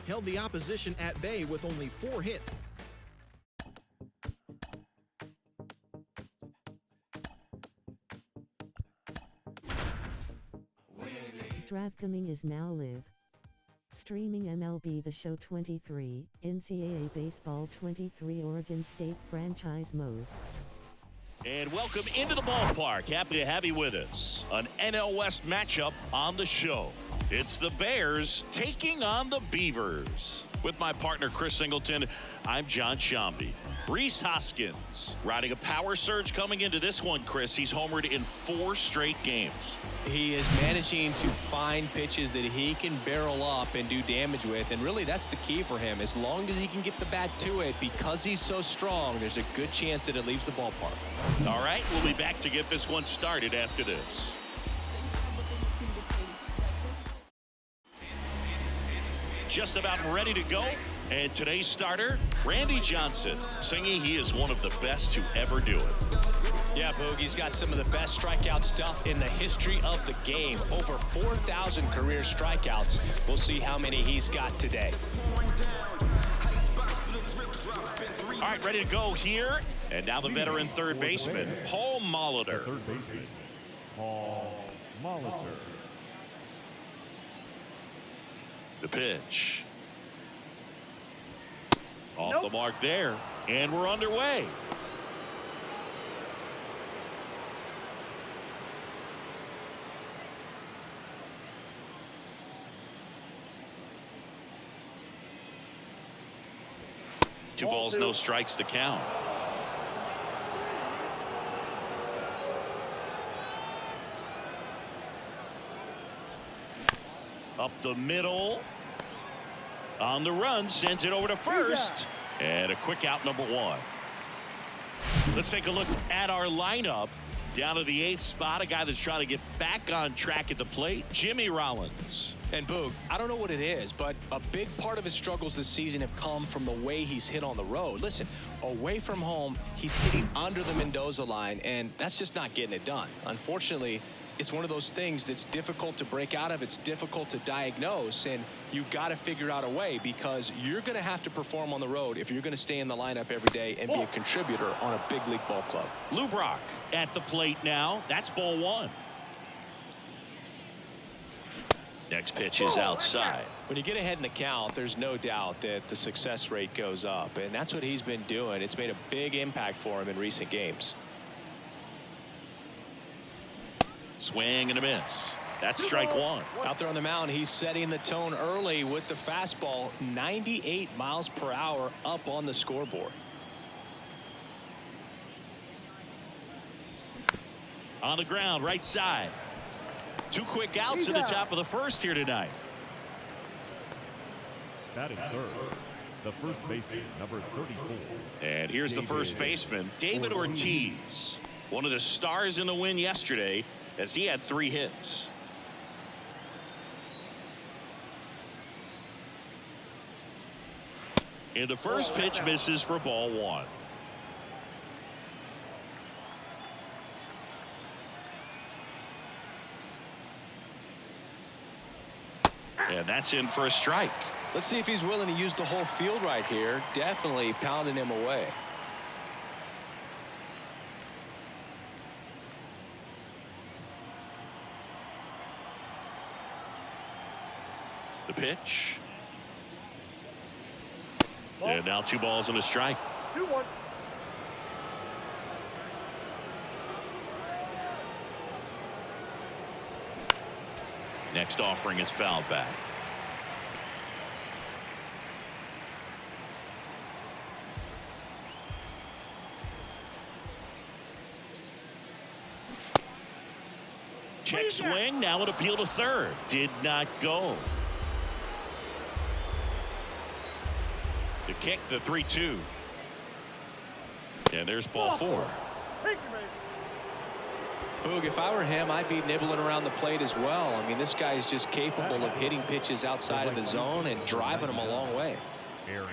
held the opposition at bay with only 4 hits. Stravcoming is now live. Streaming MLB The Show 23, NCAA Baseball 23 Oregon State franchise mode. And welcome into the ballpark. Happy to have you with us. An NL West matchup on the show. It's the Bears taking on the Beavers. With my partner, Chris Singleton, I'm John Shambi. Rhys Hoskins riding a power surge coming into this one, Chris. He's homered in 4 straight games. He is managing to find pitches that he can barrel up and do damage with, and really that's the key for him. As long as he can get the bat to it, because he's so strong, there's a good chance that it leaves the ballpark. All right, we'll be back to get this one started after this. Just about ready to go. And today's starter, Randy Johnson, singing he is one of the best to ever do it. Yeah, Boog, he's got some of the best strikeout stuff in the history of the game. Over 4,000 career strikeouts. We'll see how many he's got today. All right, ready to go here. And now the veteran third baseman, Paul Molitor. Third baseman, Paul Molitor. The pitch. Off the mark there. And we're underway. Two balls, no strikes to count. Up the middle. On the run, sends it over to first. And a quick out, number 1. Let's take a look at our lineup. Down to the 8th spot, a guy that's trying to get back on track at the plate, Jimmy Rollins. And Boog, I don't know what it is, but a big part of his struggles this season have come from the way he's hit on the road. Listen, away from home, he's hitting under the Mendoza line, and that's just not getting it done. Unfortunately, it's one of those things that's difficult to break out of. It's difficult to diagnose, and you've got to figure out a way, because you're going to have to perform on the road if you're going to stay in the lineup every day and be a contributor on a big league ball club. Lou Brock at the plate now. That's ball 1. Next pitch is outside. When you get ahead in the count, there's no doubt that the success rate goes up, and that's what he's been doing. It's made a big impact for him in recent games. Swing and a miss. That's strike 1. Out there on the mound, he's setting the tone early with the fastball. 98 miles per hour up on the scoreboard. On the ground, right side. 2 quick outs at the top of the first here tonight. Batting third, the first baseman, number 34. And here's the first baseman, David Ortiz. One of the stars in the win yesterday, as he had 3 hits. And the first pitch misses for ball 1. And that's in for a strike. Let's see if he's willing to use the whole field right here. Definitely pounding him away. The pitch. And now 2 balls and a strike. 2-1. Next offering is fouled back. Check swing. Now an appeal to third. Did not go. The kick, the 3-2. And there's ball 4. Boog, if I were him, I'd be nibbling around the plate as well. I mean, this guy is just capable of hitting pitches outside of the zone and driving them a long way.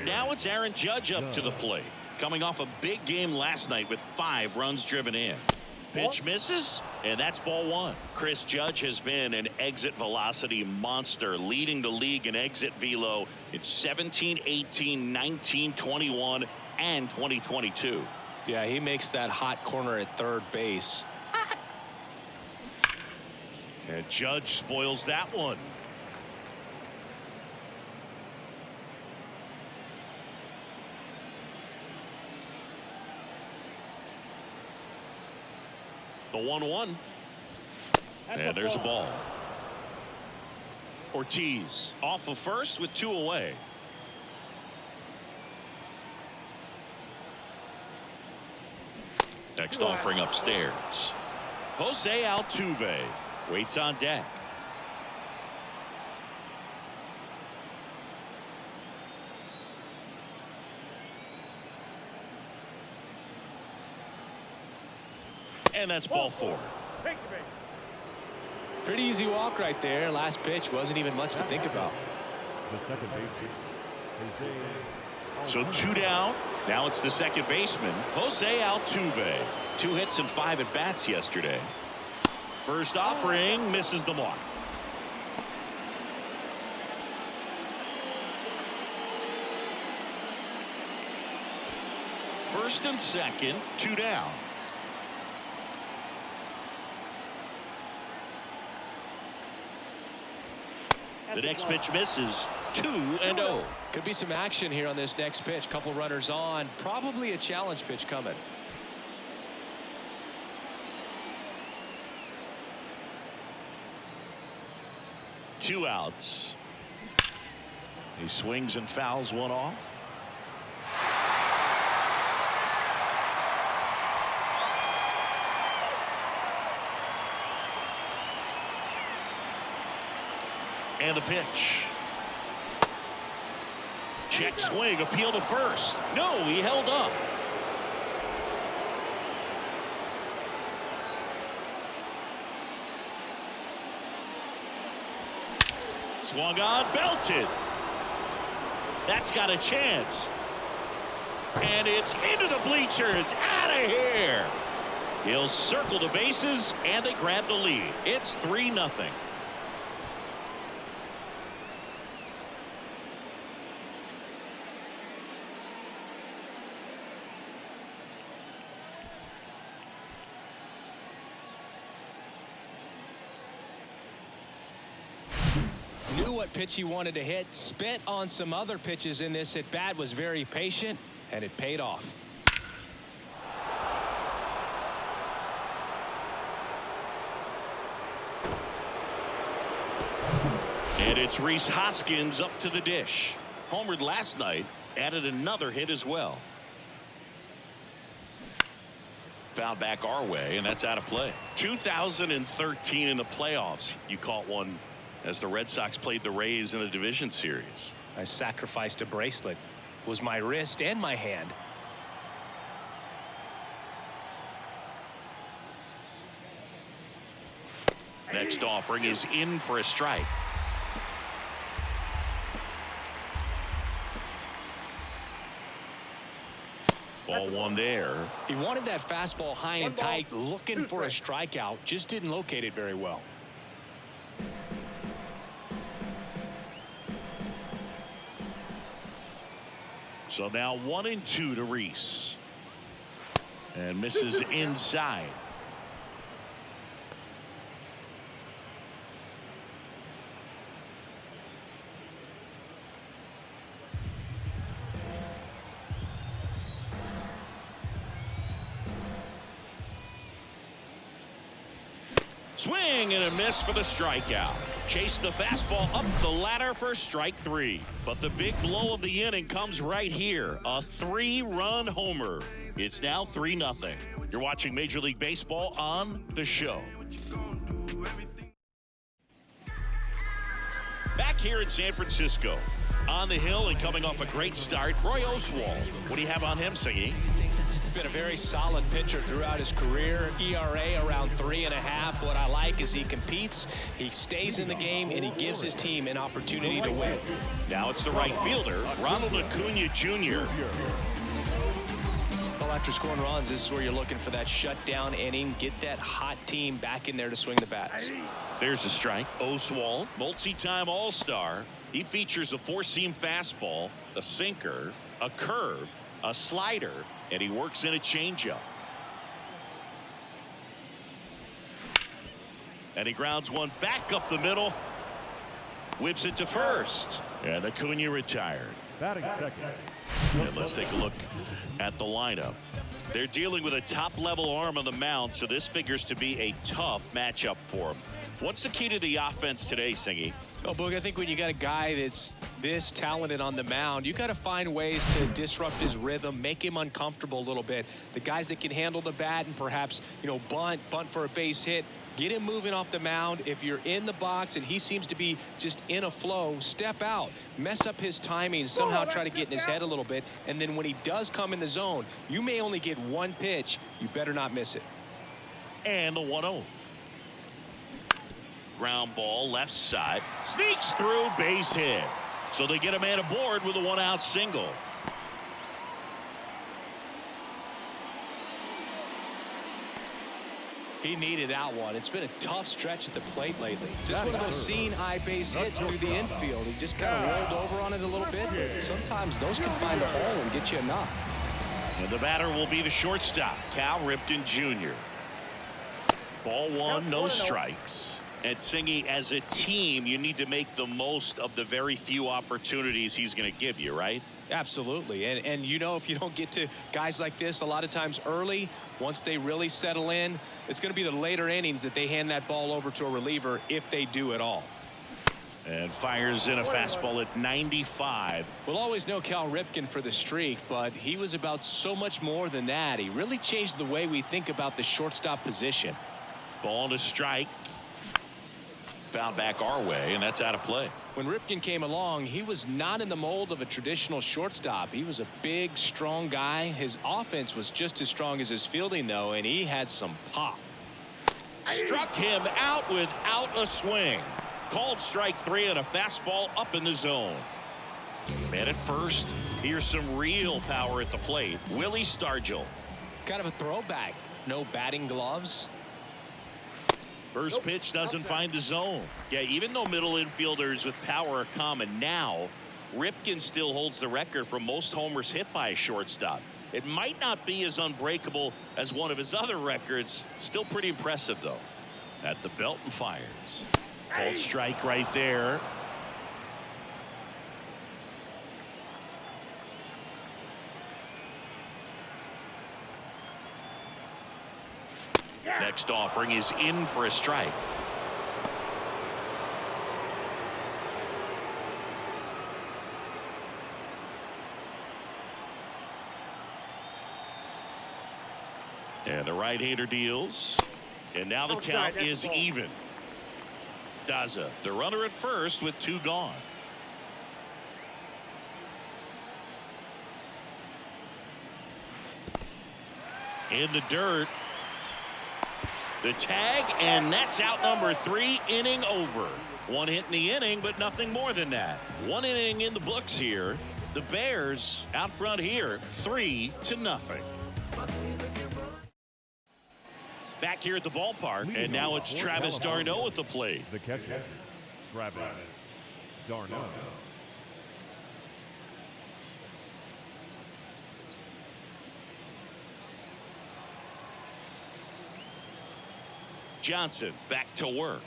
Now it's Aaron Judge up to the plate, coming off a big game last night with 5 runs driven in. Pitch misses, and that's ball one. Chris Judge has been an exit velocity monster, leading the league in exit velo in 17, 18, 19, 21, and 2022. Yeah, he makes that hot corner at third base. And Judge spoils that one. The 1-1. And there's a ball. Ortiz off of first with 2 away. Next offering upstairs. Jose Altuve waits on deck. And that's ball 4. Pretty easy walk right there. Last pitch wasn't even much to think about. The second baseman, So 2 down. Now it's the second baseman, Jose Altuve. 2 hits and 5 at bats yesterday. First offering misses the mark. First and second, 2 down. The next pitch misses. 2-0. Could be some action here on this next pitch. Couple runners on. Probably a challenge pitch coming. Two outs. He swings and fouls one off. And the pitch. Check swing, appeal to first. No, he held up. Swung on, belted. That's got a chance. And it's into the bleachers. Out of here. He'll circle the bases, and they grab the lead. It's 3-0. Knew what pitch he wanted to hit. Spent on some other pitches in this at bat. Was very patient, and it paid off. And it's Rhys Hoskins up to the dish. Homered last night, added another hit as well. Foul back our way, and that's out of play. 2013 in the playoffs, you caught one as the Red Sox played the Rays in the division series. I sacrificed a bracelet. It was my wrist and my hand. Next offering is in for a strike. Ball one there. He wanted that fastball high and tight, looking for a strikeout. Just didn't locate it very well. So now 1-2 to Rhys. And misses inside. Swing and a miss for the strikeout. Chase the fastball up the ladder for strike 3. But the big blow of the inning comes right here. A 3-run homer. It's now 3-0. You're watching Major League Baseball on The Show. Back here in San Francisco. On the hill and coming off a great start, Roy Oswalt. What do you have on him, Singy? He's been a very solid pitcher throughout his career. ERA around 3.5. What I like is he competes, he stays in the game, and he gives his team an opportunity to win. Now it's the right fielder, Ronald Acuna Jr. Well, after scoring runs, this is where you're looking for that shutdown inning. Get that hot team back in there to swing the bats. There's a strike. Oswald, multi-time All-Star. He features a four-seam fastball, a sinker, a curve, a slider, and he works in a changeup. And he grounds one back up the middle. Whips it to first. And Acuna retired. Batting second. And let's take a look at the lineup. They're dealing with a top-level arm on the mound, so this figures to be a tough matchup for them. What's the key to the offense today, Singy? Oh, Boog, I think when you got a guy that's this talented on the mound, you got to find ways to disrupt his rhythm, make him uncomfortable a little bit. The guys that can handle the bat and perhaps, bunt for a base hit, get him moving off the mound. If you're in the box and he seems to be just in a flow, step out, mess up his timing, somehow try to get in his head a little bit. And then when he does come in the zone, you may only get one pitch. You better not miss it. And the 1-0. Ground ball left side, sneaks through, base hit. So they get a man aboard with a one-out single. He needed that one. It's been a tough stretch at the plate lately. Just one of those seeing eye base hits through the infield. He just kind of rolled over on it a little bit, but sometimes those can find a hole and get you a knock. And the batter will be the shortstop, Cal Ripken Jr. Ball one, no strikes. And Singy, as a team, you need to make the most of the very few opportunities he's going to give you, right? Absolutely. And if you don't get to guys like this a lot of times early, once they really settle in, it's going to be the later innings that they hand that ball over to a reliever if they do at all. And fires in a fastball at 95. We'll always know Cal Ripken for the streak, but he was about so much more than that. He really changed the way we think about the shortstop position. Ball to strike. Found back our way, and that's out of play. When Ripken came along, he was not in the mold of a traditional shortstop. He was a big, strong guy. His offense was just as strong as his fielding, though, and he had some pop. Struck him out without a swing. Called strike three and a fastball up in the zone. Man at first. Here's some real power at the plate. Willie Stargell. Kind of a throwback. No batting gloves. First pitch doesn't find the zone. Yeah, even though middle infielders with power are common now, Ripken still holds the record for most homers hit by a shortstop. It might not be as unbreakable as one of his other records. Still pretty impressive, though. At the belt and fires. Called strike right there. Next offering is in for a strike. And the right-hander deals. And now the count is even. Daza, the runner at first with two gone. In the dirt. The tag, and that's out number 3, inning over. One hit in the inning, but nothing more than that. One inning in the books here. The Bears out front here, 3-0. Back here at the ballpark, and now it's Travis d'Arnaud at the plate. The catcher, Travis d'Arnaud. Johnson back to work.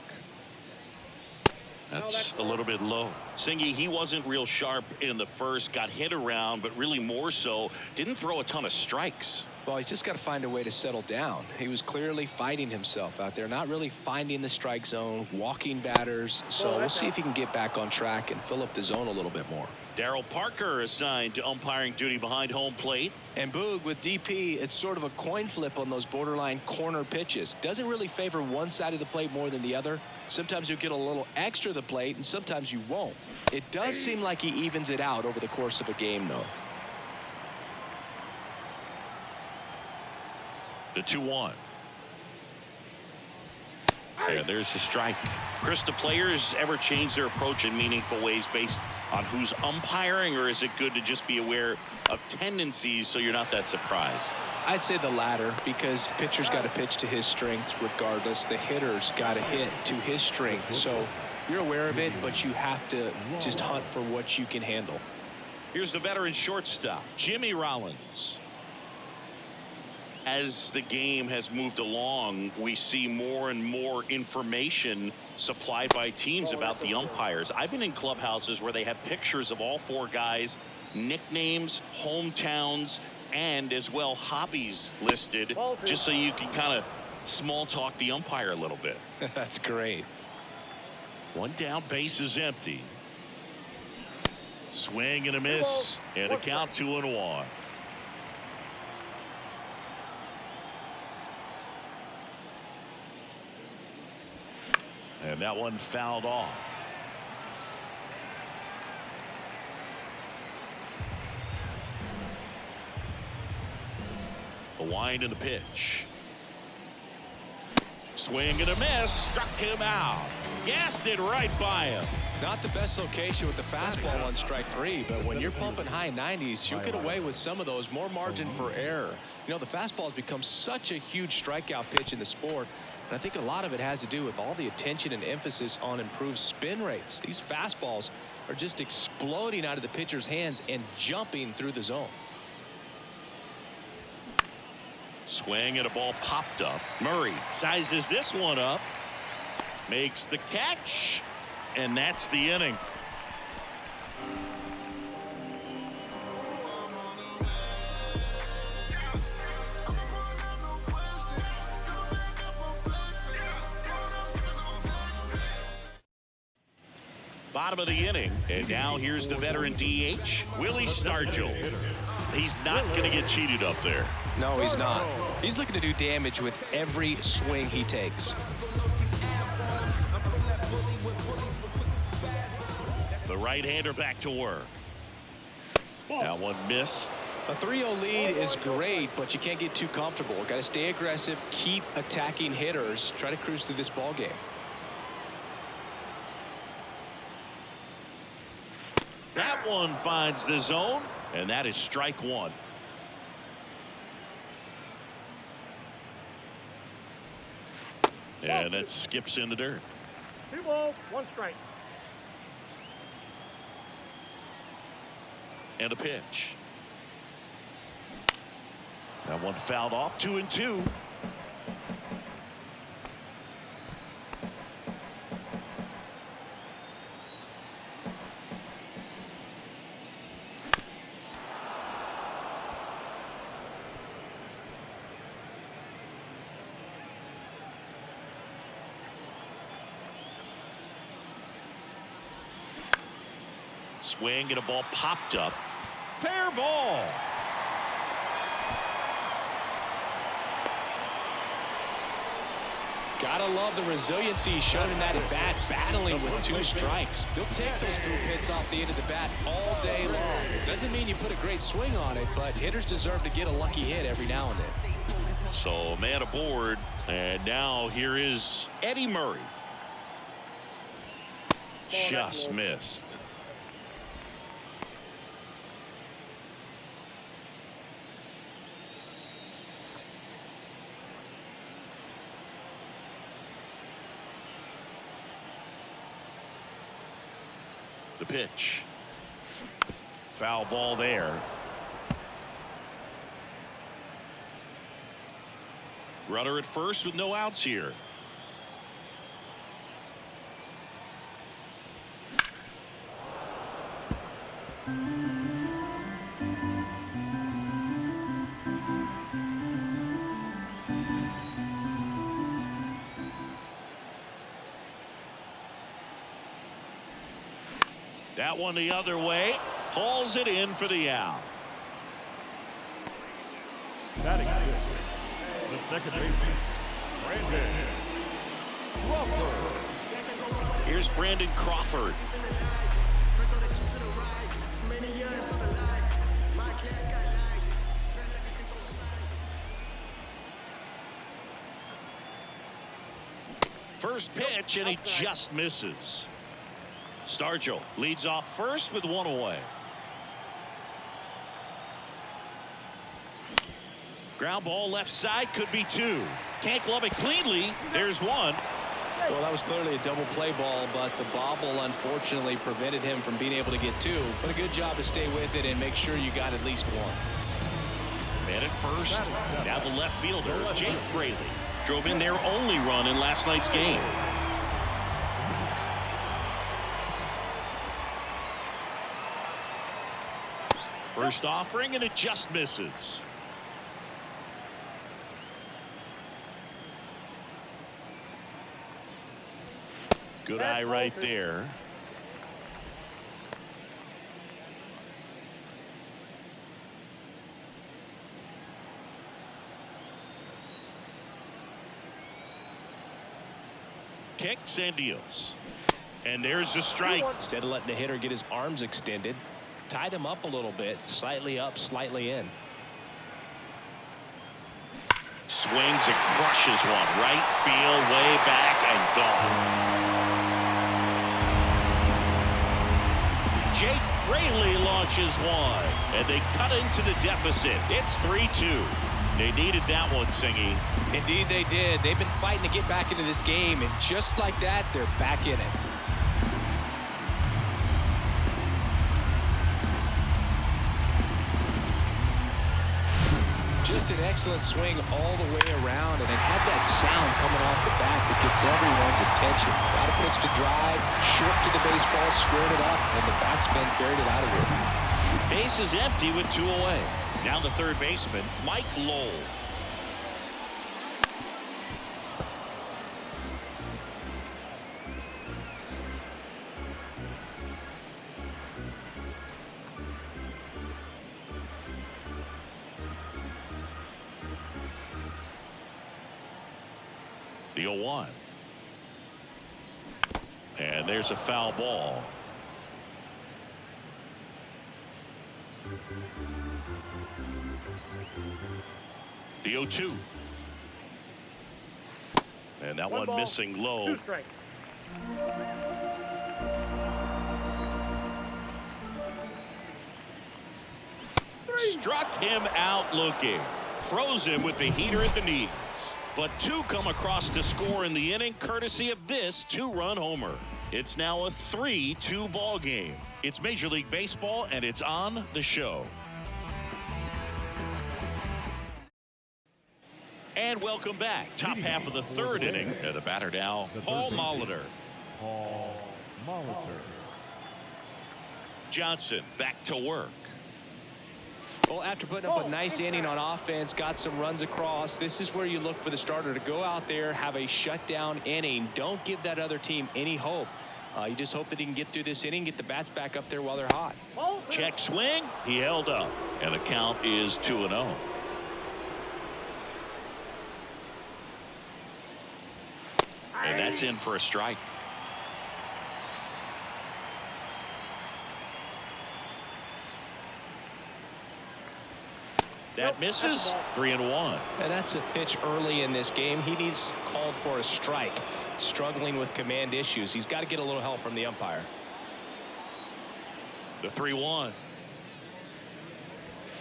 That's a little bit low. Singy, he wasn't real sharp in the first, got hit around, but really more so, didn't throw a ton of strikes. Well, he's just got to find a way to settle down. He was clearly fighting himself out there, not really finding the strike zone, walking batters. So we'll see if he can get back on track and fill up the zone a little bit more. Darryl Parker assigned to umpiring duty behind home plate. And Boog, with DP, it's sort of a coin flip on those borderline corner pitches. Doesn't really favor one side of the plate more than the other. Sometimes you'll get a little extra the plate, and sometimes you won't. It does seem like he evens it out over the course of a game, though. The 2-1. And there's the strike. Chris, do players ever change their approach in meaningful ways based on who's umpiring, or is it good to just be aware of tendencies so you're not that surprised? I'd say the latter, because the pitcher's got to pitch to his strengths regardless. The hitter's got to hit to his strengths. So you're aware of it, but you have to just hunt for what you can handle. Here's the veteran shortstop, Jimmy Rollins. As the game has moved along, we see more and more information supplied by teams about the umpires. I've been in clubhouses where they have pictures of all four guys, nicknames, hometowns, and as well hobbies listed, just so you can kind of small talk the umpire a little bit. That's great. One down, base is empty. Swing and a miss, and a count 2-1. And that one fouled off. The wind and the pitch. Swing and a miss. Struck him out. Gassed it right by him. Not the best location with the fastball on strike 3, but when you're pumping high 90s, you'll get away with some of those. More margin for error. You know, the fastball has become such a huge strikeout pitch in the sport. And I think a lot of it has to do with all the attention and emphasis on improved spin rates. These fastballs are just exploding out of the pitcher's hands and jumping through the zone. Swing and a ball popped up. Murray sizes this one up. Makes the catch. And that's the inning. Bottom of the inning, and now here's the veteran DH, Willie Stargell. He's not going to get cheated up there. No, he's not. He's looking to do damage with every swing he takes. The right-hander back to work. That one missed. A 3-0 lead is great, but you can't get too comfortable. Got to stay aggressive, keep attacking hitters, try to cruise through this ball game. That one finds the zone, and that is strike one. And that skips in the dirt. 2 balls, 1 strike. And a pitch. That one fouled off. 2-2. Swing and a ball popped up. Fair ball. Gotta love the resiliency shown in that at bat, battling with 2 strikes. You'll take those group hits off the end of the bat all day long. Doesn't mean you put a great swing on it, but hitters deserve to get a lucky hit every now and then. So man aboard, and now here is Eddie Murray. Just missed. The pitch. Foul ball there. Runner at first with no outs here. That one the other way. Hauls it in for the out. Batting sixth, the second baseman, Brandon Crawford. Here's Brandon Crawford. First pitch, and he just misses. Stargell leads off first with one away. Ground ball left side, could be two. Can't glove it cleanly. There's one. Well, that was clearly a double play ball, but the bobble unfortunately prevented him from being able to get two. But a good job to stay with it and make sure you got at least one. Man at first. Now the left fielder, Jake Fraley, drove in their only run in last night's game. First offering, and it just misses. Good eye right there. Kicks and deals. And there's a strike. Instead of letting the hitter get his arms extended, tied him up a little bit, slightly up, slightly in. Swings and crushes one. Right field, way back, and gone. Jake Fraley launches one, and they cut into the deficit. It's 3-2. They needed that one, Singy. Indeed they did. They've been fighting to get back into this game, and just like that, they're back in it. Just an excellent swing all the way around, and it had that sound coming off the bat that gets everyone's attention. Got a pitch to drive, short to the baseball, squared it up, and the backspin carried it out of here. Base is empty with two away. Now the third baseman, Mike Lowell. The 0-1. And there's a foul ball. The 0-2. And that one missing low. 2 strikes. Struck him out looking. Froze him with the heater at the knees. But two come across to score in the inning, courtesy of this two-run homer. It's now a 3-2 ball game. It's Major League Baseball, and it's on the show. And welcome back. Top half of the third inning. And the batter now, Paul Molitor. Paul Molitor. Johnson back to work. Well, after putting up a nice inning on offense, got some runs across, this is where you look for the starter to go out there, have a shutdown inning. Don't give that other team any hope. You just hope that he can get through this inning, get the bats back up there while they're hot. Check swing. He held up. And the count is 2-0. And that's in for a strike. That misses. 3-1. And that's a pitch early in this game. He needs called for a strike. Struggling with command issues. He's got to get a little help from the umpire. The 3-1.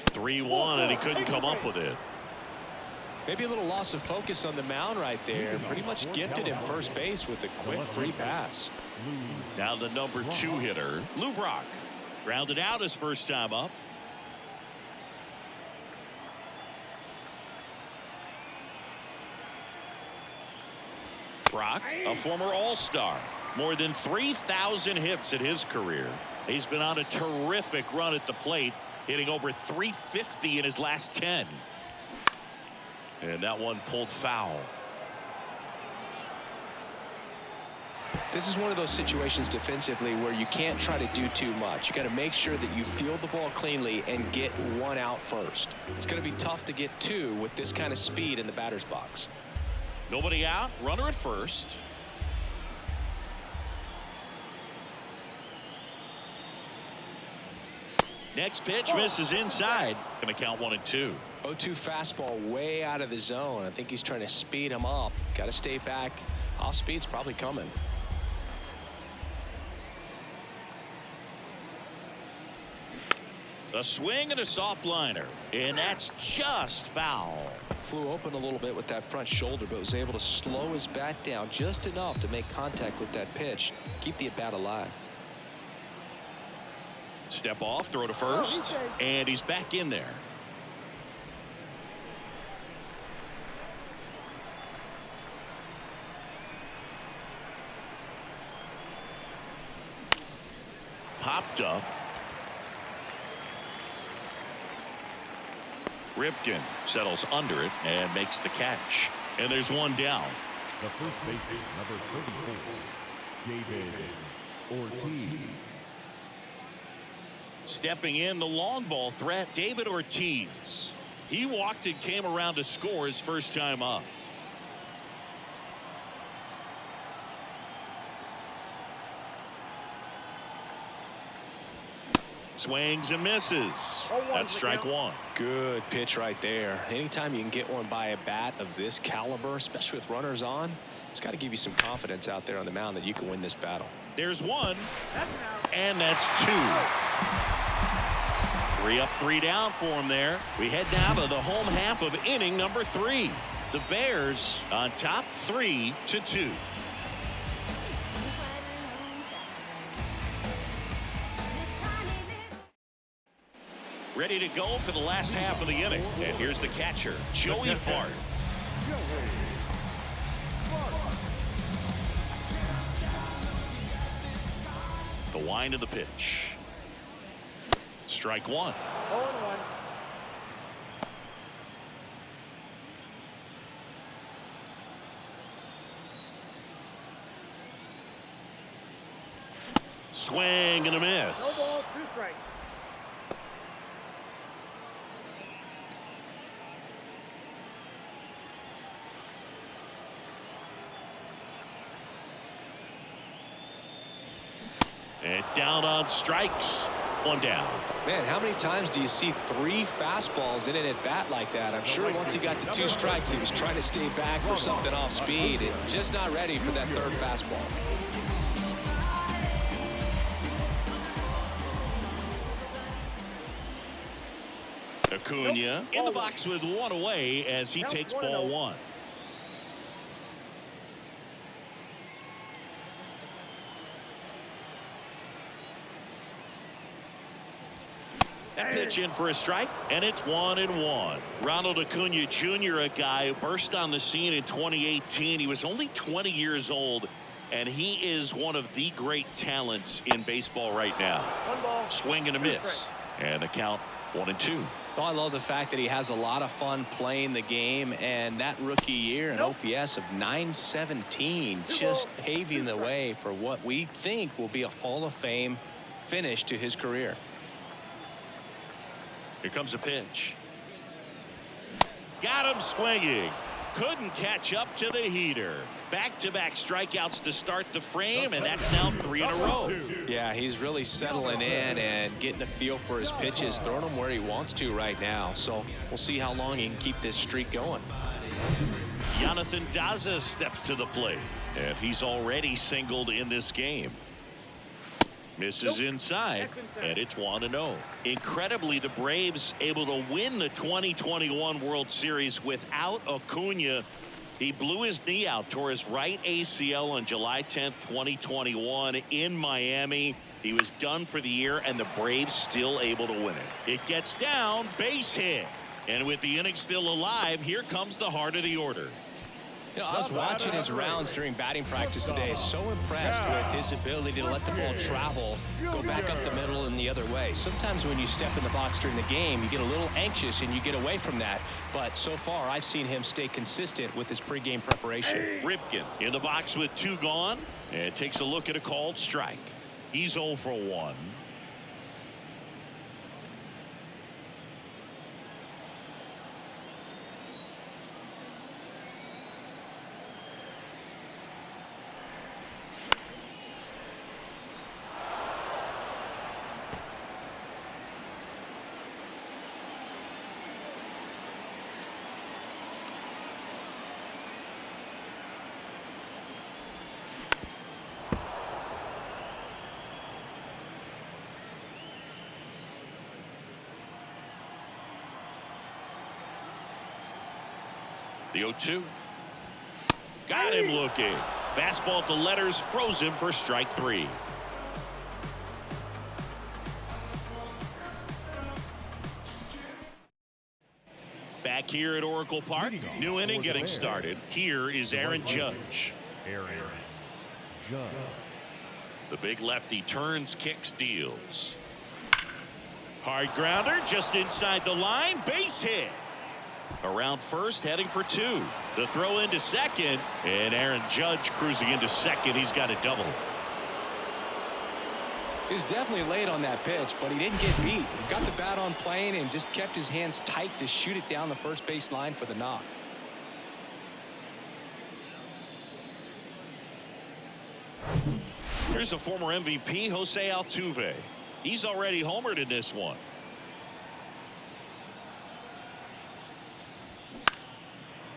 3-1, and he couldn't come up with it. Maybe a little loss of focus on the mound right there. Pretty much gifted him first base with a quick free pass. Now the number 2 hitter, Lou Brock. Grounded out his first time up. Brock, a former All-Star. More than 3,000 hits in his career. He's been on a terrific run at the plate, hitting over 350 in his last 10. And that one pulled foul. This is one of those situations defensively where you can't try to do too much. You got to make sure that you field the ball cleanly and get one out first. It's going to be tough to get two with this kind of speed in the batter's box. Nobody out, runner at first. Next pitch misses inside. Going to count 1-2. 0-2 fastball way out of the zone. I think he's trying to speed him up. Got to stay back Off speed's probably coming. A swing and a soft liner, and that's just foul. Flew open a little bit with that front shoulder, but was able to slow his bat down just enough to make contact with that pitch, keep the at-bat alive. Step off, throw to first, and he's back in there. Popped up. Ripken settles under it and makes the catch. And there's one down. The first baseman, number 34, David Ortiz. Stepping in, the long ball threat, David Ortiz. He walked and came around to score his first time up. Swings and misses. That's strike one. Good pitch right there. Anytime you can get one by a bat of this caliber, especially with runners on, it's got to give you some confidence out there on the mound that you can win this battle. There's one, and that's two. 3 up, 3 down for him there. We head now to the home half of inning number 3. The Bears on top 3-2. Ready to go for the last half of the inning. And here's the catcher, Joey Bart. The wind of the pitch. Strike one. 0-1. Swing and a No miss. ball, 2 strikes. And down on strikes. One down. Man, how many times do you see 3 fastballs in an at-bat like that? I'm sure once he got to 2 strikes, he was trying to stay back for something off speed and just not ready for that 3rd fastball. Acuna in the box with 1 away as he takes ball 1. That pitch in for a strike, and it's 1-1. Ronald Acuna Jr., a guy who burst on the scene in 2018. He was only 20 years old, and he is one of the great talents in baseball right now. 1 ball. Swing and a miss, and the count 1-2. Well, I love the fact that he has a lot of fun playing the game, and that rookie year an OPS of 917 just paving the way for what we think will be a Hall of Fame finish to his career. Here comes a pitch. Got him swinging. Couldn't catch up to the heater. Back-to-back strikeouts to start the frame, and that's now 3 in a row. Yeah, he's really settling in and getting a feel for his pitches, throwing them where he wants to right now. So we'll see how long he can keep this streak going. Jonathan Daza steps to the plate, and he's already singled in this game. Misses inside, and it's 1-0. Incredibly, the Braves able to win the 2021 World Series without Acuna. He blew his knee out, tore his right ACL on July 10th, 2021 in Miami. He was done for the year, and the Braves still able to win it. It gets down, base hit. And with the inning still alive, here comes the heart of the order. You know, I was watching his rounds during batting practice today. So impressed with his ability to let the ball travel, go back up the middle and the other way. Sometimes when you step in the box during the game, you get a little anxious and you get away from that. But so far, I've seen him stay consistent with his pregame preparation. Ripken in the box with 2 gone, and takes a look at a called strike. He's 0 for 1. The 0-2. Got him looking. Fastball at the letters, froze him for strike 3. Back here at Oracle Park, new inning getting started. Here is Aaron Judge. Aaron Judge. The big lefty turns, kicks, deals. Hard grounder just inside the line, base hit. Around first, heading for 2. The throw into second, and Aaron Judge cruising into second. He's got a double. He was definitely late on that pitch, but he didn't get beat. He got the bat on plane and just kept his hands tight to shoot it down the first base line for the knock. Here's the former MVP, Jose Altuve. He's already homered in this one.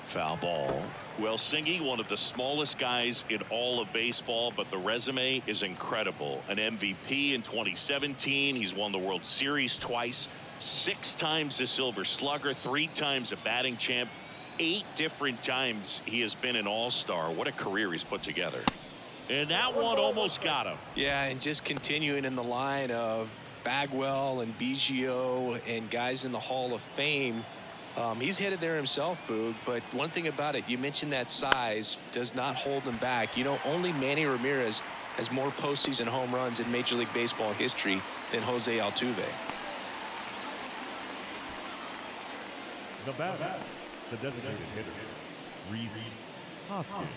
Foul ball. Well, Singy, one of the smallest guys in all of baseball, but the resume is incredible. An MVP in 2017. He's won the World Series twice, 6 times the Silver Slugger, 3 times a batting champ, 8 different times he has been an all-star. What a career he's put together. And that one almost got him. Yeah, and just continuing in the line of Bagwell and Biggio and guys in the Hall of Fame. He's headed there himself, Boog, but one thing about it, you mentioned that size does not hold him back. You know, only Manny Ramirez has more postseason home runs in Major League Baseball history than Jose Altuve. The batter, the designated hitter, Rhys Hoskins.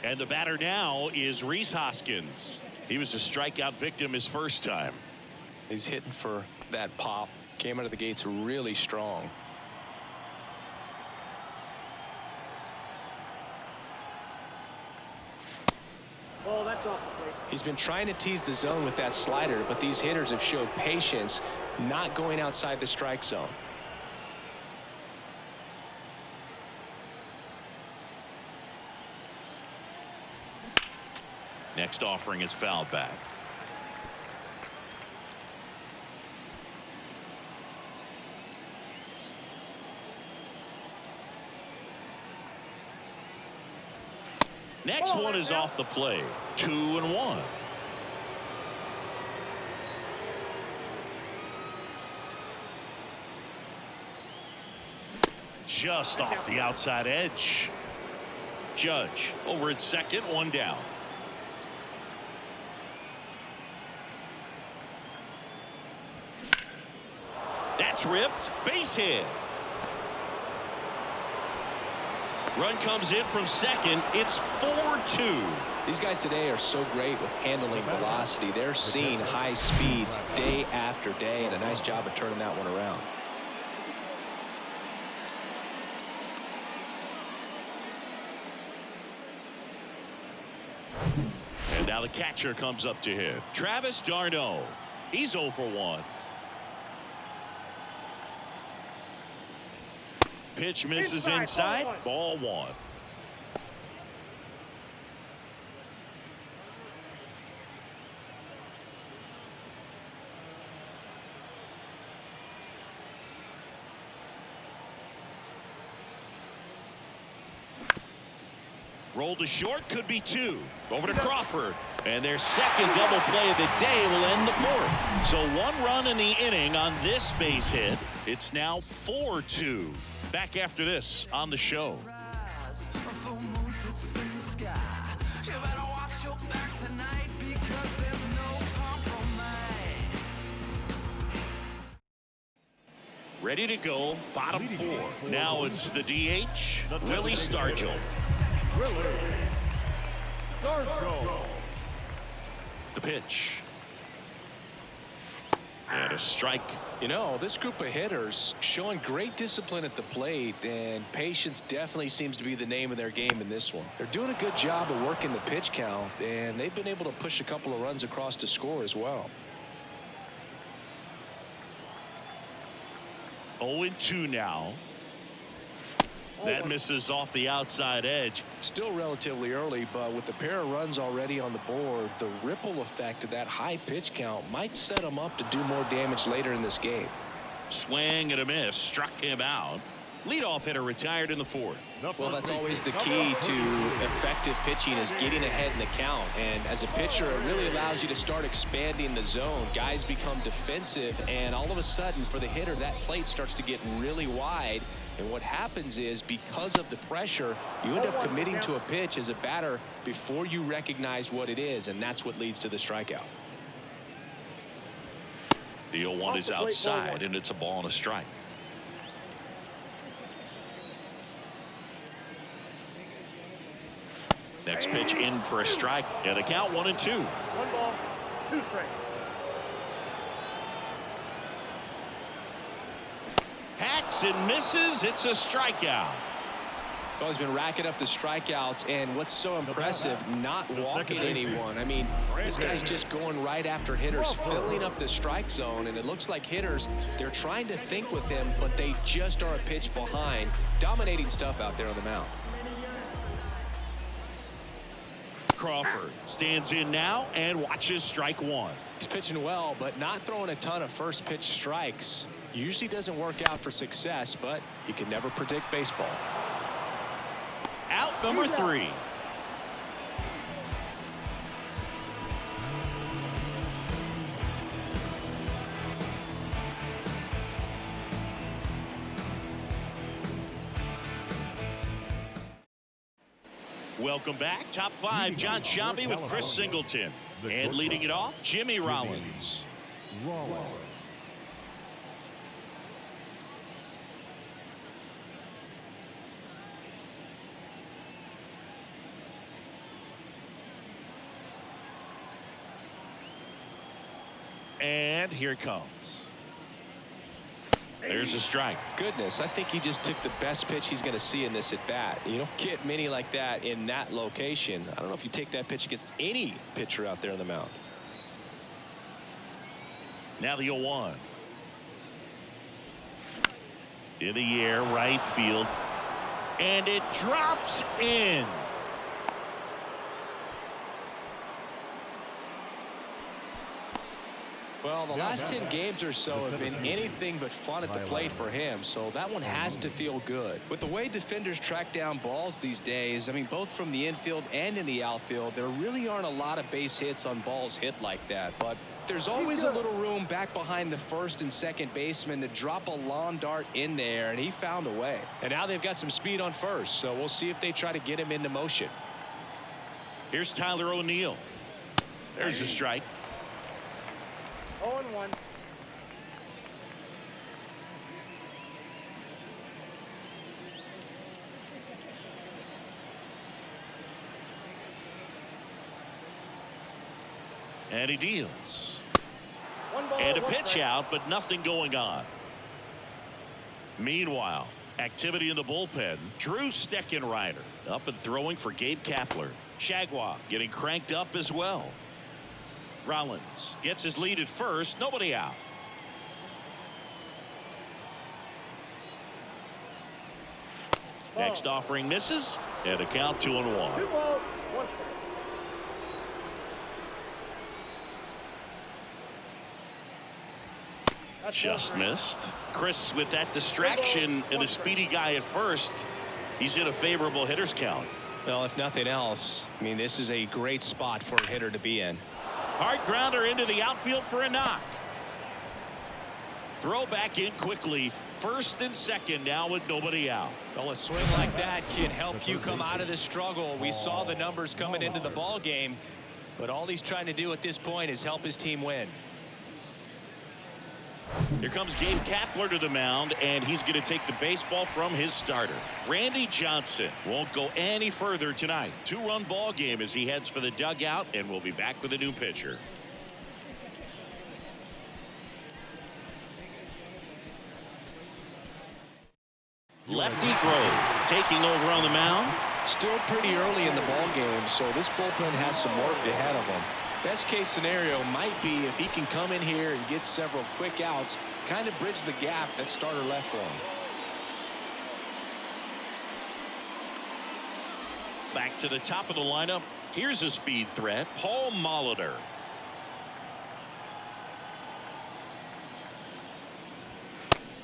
And the batter now is Rhys Hoskins. He was a strikeout victim his first time. He's hitting for that pop. Came out of the gates really strong. Oh, that's off the plate. He's been trying to tease the zone with that slider, but these hitters have showed patience, not going outside the strike zone. Next offering is fouled back. Next one is off the plate. 2-1. Just off the outside edge. Judge over at second, 1 down. That's ripped. Base hit. Run comes in from second. It's 4-2. These guys today are so great with handling velocity. They're seeing high speeds day after day, and a nice job of turning that one around. And now the catcher comes up to him. Travis d'Arnaud. He's 0 for 1. Pitch misses inside. Ball 1. Rolled to short, could be 2. Over to Crawford. And their second double play of the day will end the 4th. So 1 run in the inning on this base hit. It's now 4-2. Back after this on the show. Ready to go, bottom 4. Now it's the DH, Willie Stargell. The pitch. And a strike. You know, this group of hitters showing great discipline at the plate, and patience definitely seems to be the name of their game in this one. They're doing a good job of working the pitch count, and they've been able to push a couple of runs across to score as well. 0-2 now. That misses off the outside edge. Still relatively early, but with the pair of runs already on the board, the ripple effect of that high pitch count might set them up to do more damage later in this game. Swing and a miss. Struck him out. Leadoff hitter retired in the fourth. Well, that's always the key to effective pitching, is getting ahead in the count. And as a pitcher, it really allows you to start expanding the zone. Guys become defensive, and all of a sudden, for the hitter, that plate starts to get really wide. And what happens is, because of the pressure, you end up committing to a pitch as a batter before you recognize what it is, and that's what leads to the strikeout. The 0-1 is outside, and it's a ball and a strike. Next pitch in for a strike, and the count 1-2. 1 ball, 2 strikes. Hacks and misses. It's a strikeout. Well, he's been racking up the strikeouts, and what's so impressive, not walking anyone. I mean, this guy's just going right after hitters, filling up the strike zone, and it looks like hitters, they're trying to think with him, but they just are a pitch behind. Dominating stuff out there on the mound. Crawford stands in now and watches strike one. He's pitching well, but not throwing a ton of first pitch strikes. Usually doesn't work out for success, but you can never predict baseball. Out number 3. Welcome back. Top 5, John Shambi with Chris Singleton. And leading it off, Jimmy Rollins. And here it comes. There's a strike. Goodness, I think he just took the best pitch he's going to see in this at bat. You don't get many like that in that location. I don't know if you take that pitch against any pitcher out there on the mound. Now the 0-1. In the air, right field. And it drops in. Well, the last 10 games or so have been anything but fun at the plate for him, so that one has to feel good. With the way defenders track down balls these days, I mean, both from the infield and in the outfield, there really aren't a lot of base hits on balls hit like that. But there's always a little room back behind the first and second baseman to drop a lawn dart in there, and he found a way. And now they've got some speed on first, so we'll see if they try to get him into motion. Here's Tyler O'Neill. There's a strike. 0-1. And he deals. 1 ball, And a 1 pitch strike. out, but nothing going on. Meanwhile, activity in the bullpen. Drew Steckenrider up and throwing for Gabe Kapler. Shagwa getting cranked up as well. Rollins gets his lead at first. Nobody out. Next offering misses, and a count 2-1. 2 balls, 1 strike. That's Just one. missed. Chris with that distraction and a speedy guy at first. He's in a favorable hitter's count. Well, if nothing else, I mean, this is a great spot for a hitter to be in. Hard grounder into the outfield for a knock. Throw back in quickly. First and second now with nobody out. Well, a swing like that can help you come out of this struggle. We saw the numbers coming into the ball game, but all he's trying to do at this point is help his team win. Here comes Gabe Kapler to the mound, and he's going to take the baseball from his starter. Randy Johnson won't go any further tonight. 2-run ball game as he heads for the dugout, and we'll be back with a new pitcher. Lefty Grove taking over on the mound. Still pretty early in the ball game, so this bullpen has some work ahead of him. Best case scenario might be if he can come in here and get several quick outs, kind of bridge the gap that starter left for him. Back to the top of the lineup. Here's a speed threat, Paul Molitor.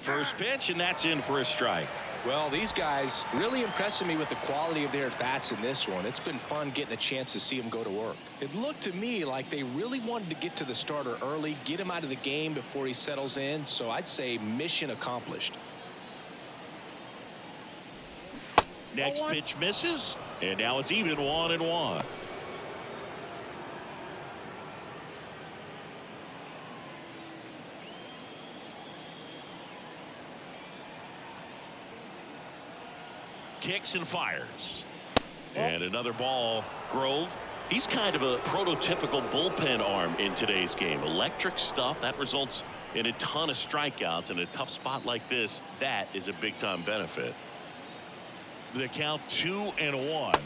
First pitch, and that's in for a strike. Well, these guys really impressing me with the quality of their at-bats in this one. It's been fun getting a chance to see them go to work. It looked to me like they really wanted to get to the starter early, get him out of the game before he settles in. So I'd say mission accomplished. Next pitch misses, and now it's even 1-1. Kicks and fires. And another ball. Grove, he's kind of a prototypical bullpen arm in today's game. Electric stuff that results in a ton of strikeouts. In a tough spot like this, that is a big-time benefit. The count 2-1,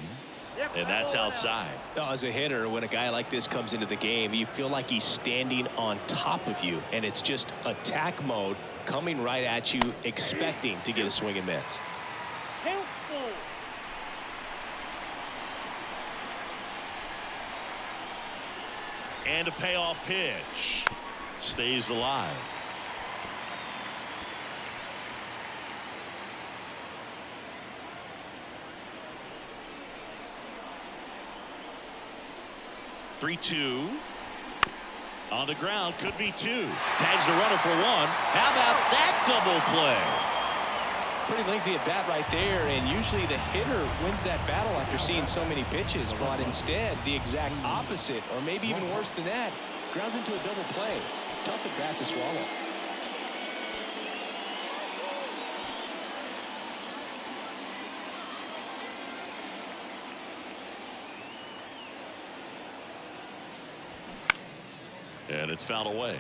and that's outside. Now, as a hitter, when a guy like this comes into the game, you feel like he's standing on top of you, and it's just attack mode coming right at you, expecting to get a swing and miss. And a payoff pitch. Stays alive. Three-two. On the ground, could be two. Tags the runner for one. How about that double play? Pretty lengthy at bat right there, and usually the hitter wins that battle after seeing so many pitches, but instead the exact opposite, or maybe even worse than that, grounds into a double play. Tough at bat to swallow. And it's fouled away.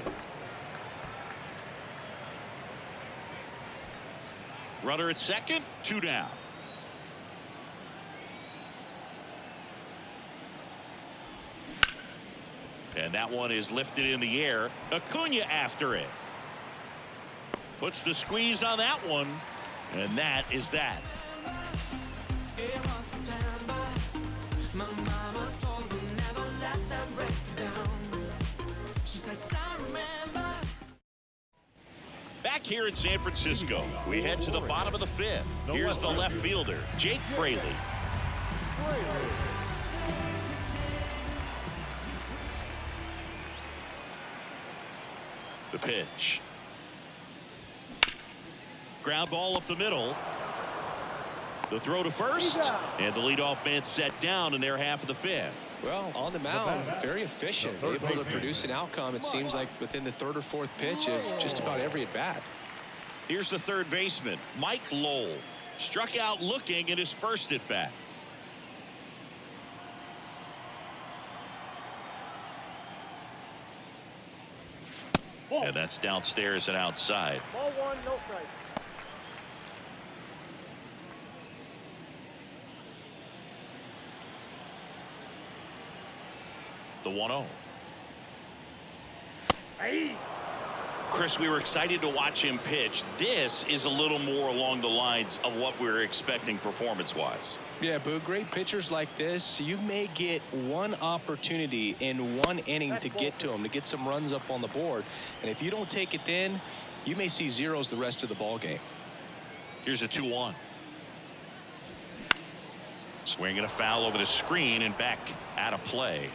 Runner at second, 2 down. And that one is lifted in the air. Acuna after it. Puts the squeeze on that one. And that is that. Back here in San Francisco, we head to the bottom of the 5th. Here's the left fielder, Jake Fraley. The pitch. Ground ball up the middle. The throw to first, and the leadoff man set down in their half of the 5th. Well, on the mound, very efficient, able to produce an outcome, it seems like, within the 3rd or 4th pitch of just about every at-bat. Here's the third baseman, Mike Lowell. Struck out looking at his first at-bat. And that's downstairs and outside. Ball 1, no strike. The 1-0. Hey. Chris, we were excited to watch him pitch. This is a little more along the lines of what we were expecting performance-wise. Yeah, Boo, great pitchers like this, you may get one opportunity in one inning to get to them, to get some runs up on the board. And if you don't take it then, you may see zeros the rest of the ball game. Here's a 2-1. Swinging a foul over the screen and back out of play.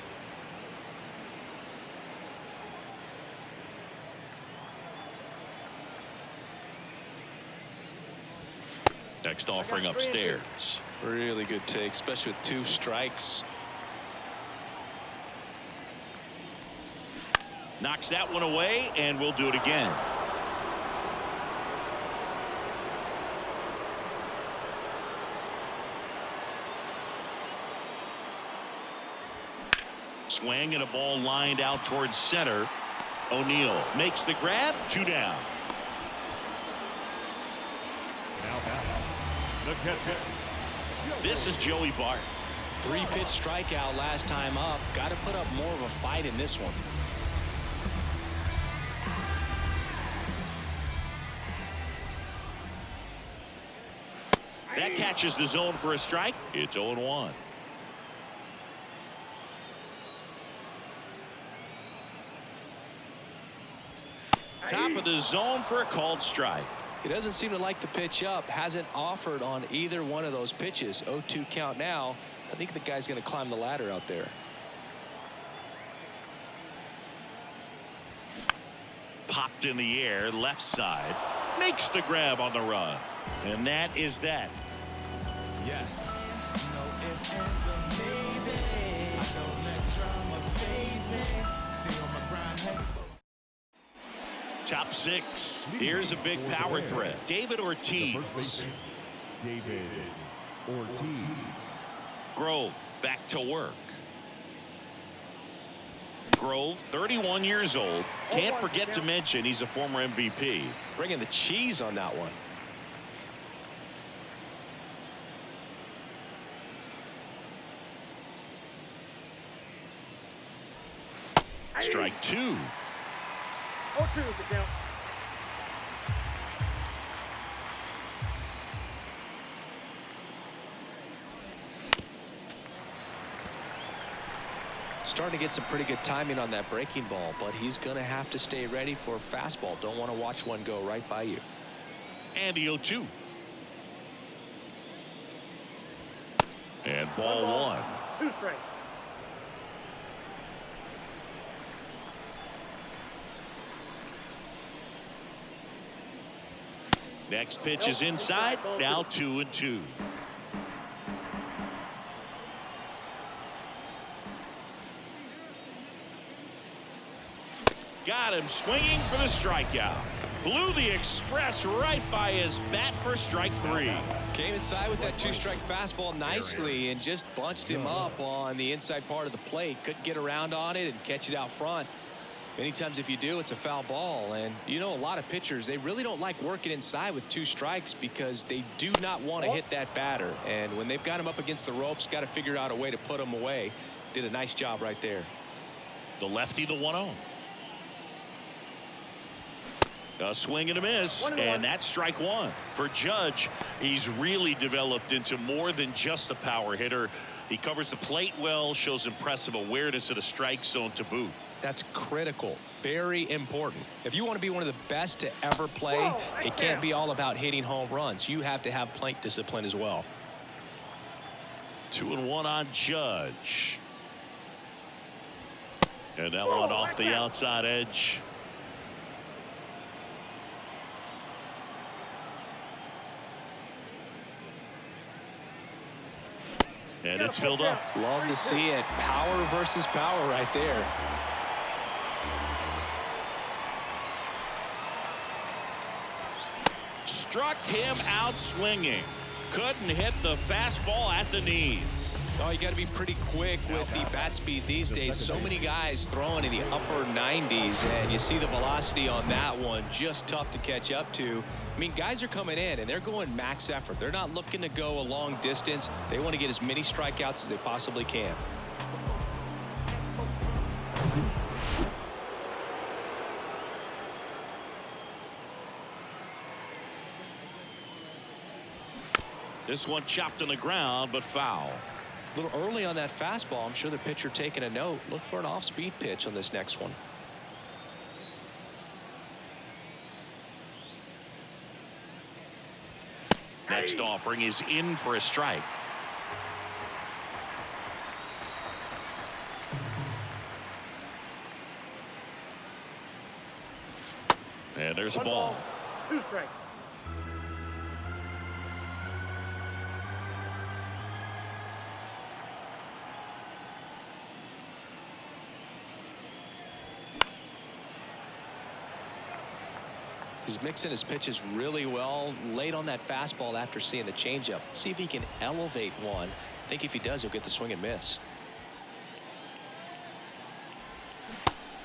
Next offering upstairs. Really good take, especially with 2 strikes. Knocks that one away, and we'll do it again. Swing and a ball lined out towards center. O'Neill makes the grab, 2 down. This is Joey Bart. 3-pitch strikeout last time up. Got to put up more of a fight in this one. That catches the zone for a strike. It's 0-1. Top of the zone for a called strike. He doesn't seem to like the pitch up. Hasn't offered on either one of those pitches. 0-2 count now. I think the guy's going to climb the ladder out there. Popped in the air, left side. Makes the grab on the run. And that is that. Yes. No ifs, ands, or maybe. I don't let drama faze me. See on my grind heavy. Top six. Here's a big power threat. David The Ortiz. first baseman, David Ortiz. Grove back to work. Grove, 31 years old. Can't forget to mention he's a former MVP. Bringing the cheese on that one. Strike two. 0-2 is the count. Starting to get some pretty good timing on that breaking ball, but he's going to have to stay ready for a fastball. Don't want to watch one go right by you. And the 0-2. And ball one. 2 strikes. Next pitch is inside. Now 2-2. Got him swinging for the strikeout. Blew the express right by his bat for strike three. Came inside with that 2-strike fastball nicely and just bunched him up on the inside part of the plate. Couldn't get around on it and catch it out front. Many times if you do, it's a foul ball. And you know, a lot of pitchers, they really don't like working inside with 2 strikes because they do not want to hit that batter. And when they've got him up against the ropes, got to figure out a way to put him away. Did a nice job right there. The lefty, the 1-0. A swing and a miss, and that's strike one. For Judge, he's really developed into more than just a power hitter. He covers the plate well, shows impressive awareness of the strike zone to boot. That's critical. Very important. If you want to be one of the best to ever play, it can't be all about hitting home runs. You have to have plate discipline as well. 2-1 on Judge. And that one off the outside edge. And it's filled up. Love to see it. Power versus power right there. Struck him out swinging. Couldn't hit the fastball at the knees. Oh, you got to be pretty quick with the bat speed these days. So many guys throwing in the upper 90s, and you see the velocity on that one. Just tough to catch up to. I mean, guys are coming in, and they're going max effort. They're not looking to go a long distance. They want to get as many strikeouts as they possibly can. This one chopped on the ground, but foul. A little early on that fastball. I'm sure the pitcher taking a note. Look for an off-speed pitch on this next one. Next offering is in for a strike. And there's a ball. 2 strikes. He's mixing his pitches really well. Late on that fastball after seeing the changeup. See if he can elevate one. I think if he does, he'll get the swing and miss.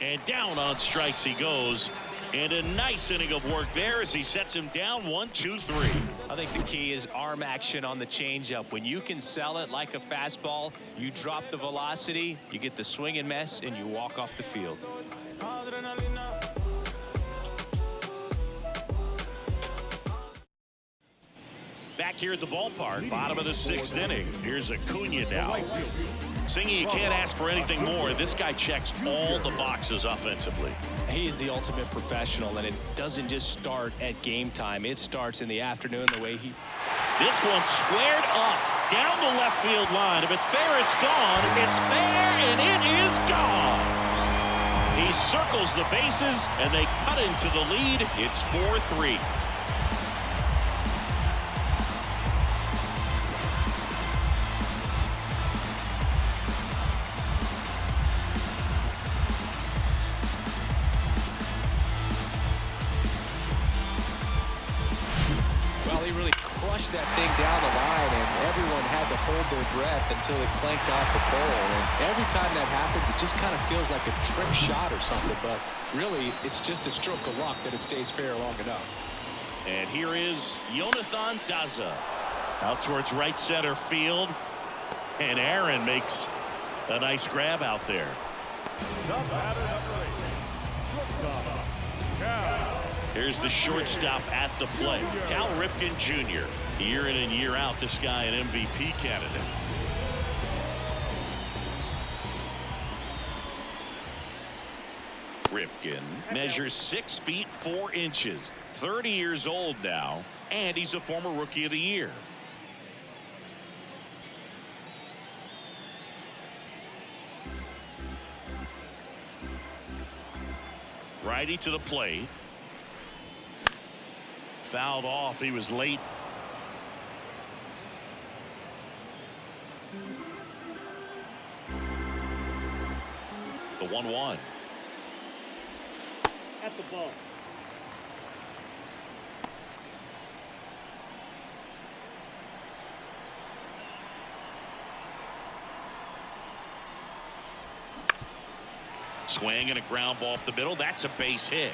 And down on strikes he goes. And a nice inning of work there as he sets him down 1-2-3. I think the key is arm action on the changeup. When you can sell it like a fastball, you drop the velocity, you get the swing and miss, and you walk off the field. back here at the ballpark. Bottom of the 6th inning. Here's Ncaa now. Singing, you can't ask for anything more. This guy checks all the boxes offensively. He's the ultimate professional, and it doesn't just start at game time. It starts in the afternoon the way he... This one squared up down the left field line. If it's fair, it's gone. It's fair, and it is gone. He circles the bases, and they cut into the lead. It's 4-3. That thing down the line, and everyone had to hold their breath until it clanked off the pole. And every time that happens, it just kind of feels like a trick shot or something, but really it's just a stroke of luck that it stays fair long enough. And here is Ncaa out towards right center field, and Aaron makes a nice grab out there. Here's the shortstop at the plate, Cal Ripken Jr. Year in and year out, this guy an MVP candidate. Ripken measures 6 feet 4 inches, 30 years old now, and he's a former Rookie of the Year. Righty to the plate. Fouled off. He was late. The 1-1. That's a ball. Swing and a ground ball up the middle. That's a base hit.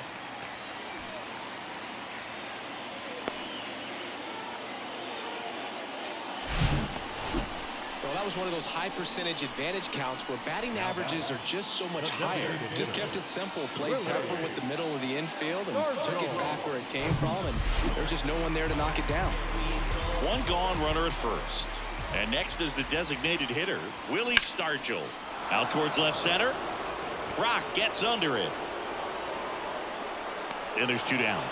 That was one of those high percentage advantage counts where batting averages are just so much higher. Just kept it simple, played Pepper with the middle of the infield and took it back where it came from, and there's just no one there to knock it down. One gone, runner at first. And next is the designated hitter, Willie Stargell. Out towards left center. Brock gets under it. And there's 2 down.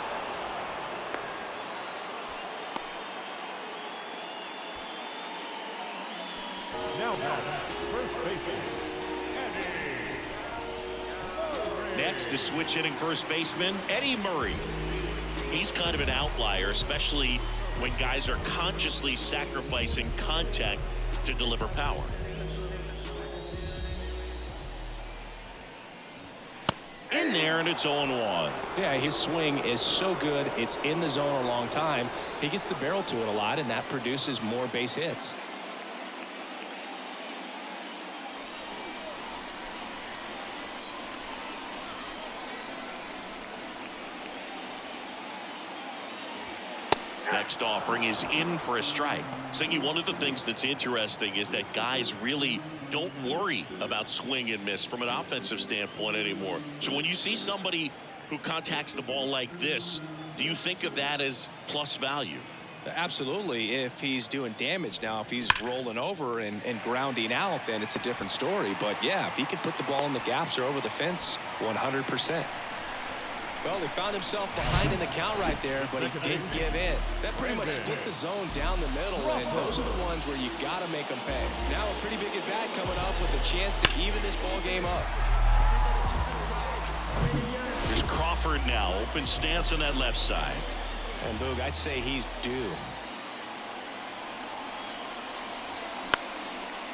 Next is switch hitting first baseman Eddie Murray. He's kind of an outlier, especially when guys are consciously sacrificing contact to deliver power. In there, and it's 0-1. Yeah, his swing is so good. It's in the zone a long time. He gets the barrel to it a lot, and that produces more base hits. Next offering is in for a strike. Singy, one of the things that's interesting is that guys really don't worry about swing and miss from an offensive standpoint anymore. So when you see somebody who contacts the ball like this, do you think of that as plus value? Absolutely, if he's doing damage. Now, if he's rolling over and grounding out, then it's a different story. But yeah, if he can put the ball in the gaps or over the fence, 100%. Well, he found himself behind in the count right there, but he didn't give in. That pretty much split the zone down the middle, and those are the ones where you got to make them pay. Now a pretty big at-bat coming up with a chance to even this ball game up. There's Crawford now, open stance on that left side. And Boog, I'd say he's due.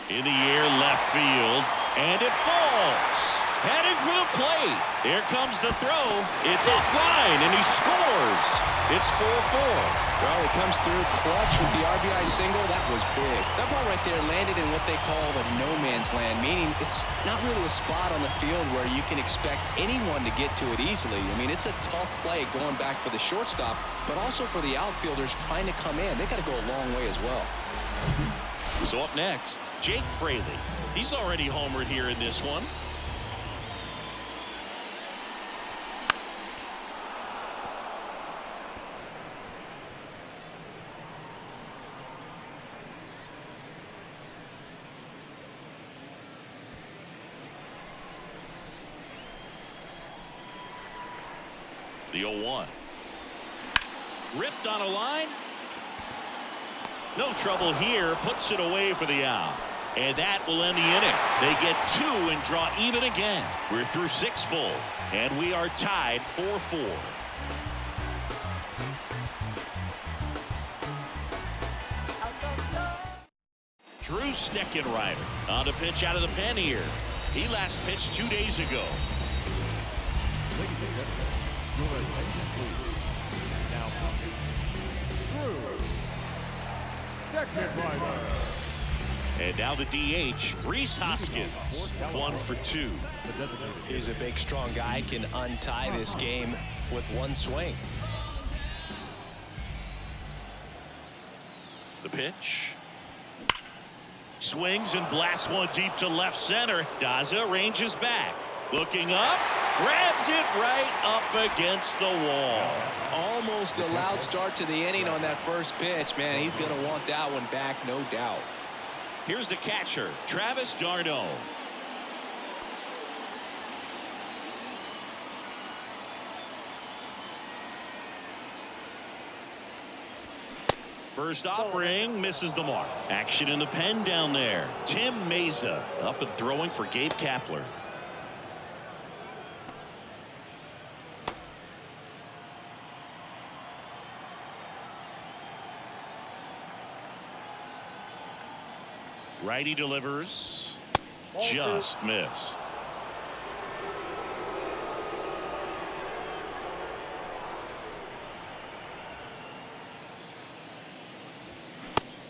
In the air, left field, and it falls. Heading for the plate. Here comes the throw. It's offline, and he scores. It's 4-4. Well, he comes through clutch with the RBI single. That was big. That ball right there landed in what they call the no man's land, meaning it's not really a spot on the field where you can expect anyone to get to it easily. I mean, it's a tough play going back for the shortstop, but also for the outfielders trying to come in. They got to go a long way as well. So up next, Jake Fraley. He's already homered here in this one. The 0-1. Ripped on a line. No trouble here. Puts it away for the out. And that will end the inning. They get 2 and draw even again. We're through 6 full. And we are tied 4-4. Drew Steckenrider on the pitch out of the pen here. He last pitched 2 days ago. Ladies and gentlemen, your attention please. Now, Drew Steckenrider. And now the DH, Rhys Hoskins, 1 for 2. He's a big, strong guy, can untie this game with one swing. The pitch. Swings and blasts one deep to left center. Daza ranges back. Looking up. Grabs it right up against the wall. Almost a loud start to the inning on that first pitch. Man, he's going to want that one back, no doubt. Here's the catcher, Travis d'Arnaud. First offering misses the mark. Action in the pen down there. Tim Ncaa up and throwing for Gabe Kapler. Righty delivers. Just missed.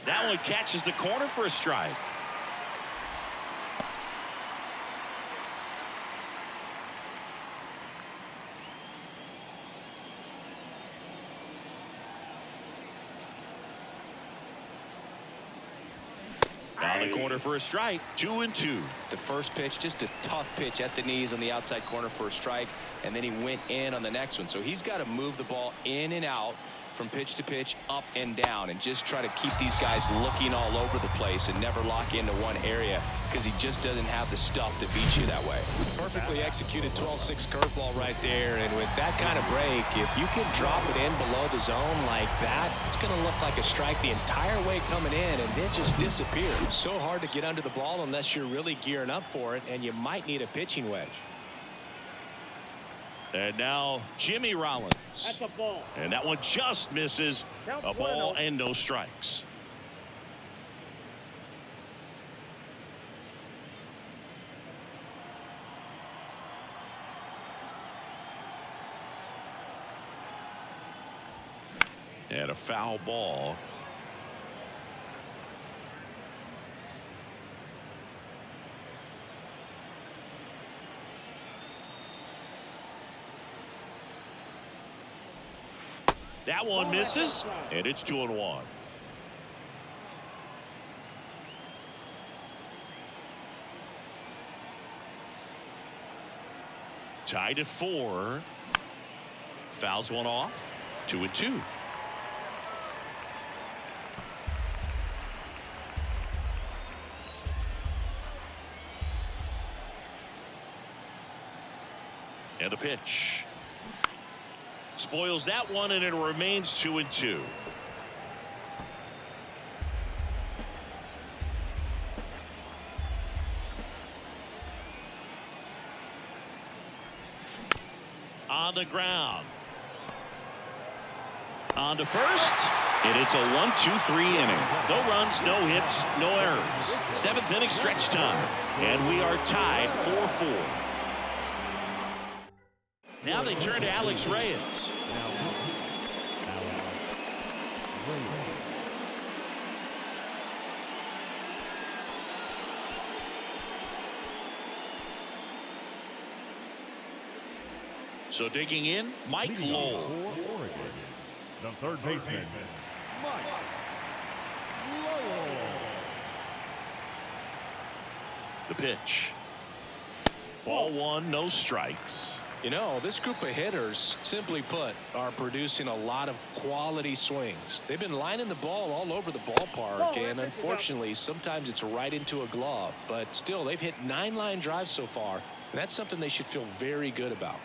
That one catches the corner for a strike. On the corner for a strike. 2-2. The first pitch, just a tough pitch at the knees on the outside corner for a strike, and then he went in on the next one. So he's got to move the ball in and out from pitch to pitch, up and down, and just try to keep these guys looking all over the place and never lock into one area, because he just doesn't have the stuff to beat you that way. Perfectly executed 12-6 curveball right there, and with that kind of break, if you can drop it in below the zone like that, it's going to look like a strike the entire way coming in, and then just disappear. So hard to get under the ball unless you're really gearing up for it, and you might need a pitching wedge. And now Jimmy Rollins. That's a ball. And that one just misses. A ball and no strikes. And a foul ball. That one misses, and it's 2-1. Tied at 4. Fouls one off. 2-2. And a pitch. Spoils that one, and it remains 2-2. On the ground. On to first, and it's a 1-2-3 inning. No runs, no hits, no errors. 7th inning stretch time, and we are tied 4-4. Now they turn to Alex Reyes. So digging in, Mike Lowell. For Oregon, the third baseman, Mike Lowell. The pitch. Ball 1, no strikes. You know, this group of hitters, simply put, are producing a lot of quality swings. They've been lining the ball all over the ballpark, and unfortunately, sometimes it's right into a glove. But still, they've hit 9 line drives so far, and that's something they should feel very good about.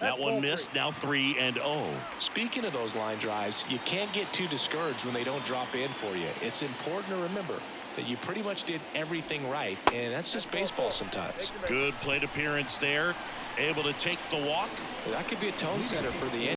That one missed. Now 3-0. Speaking of those line drives, you can't get too discouraged when they don't drop in for you. It's important to remember that you pretty much did everything right, and that's just baseball sometimes. Good plate appearance there. Able to take the walk. That could be a tone setter for the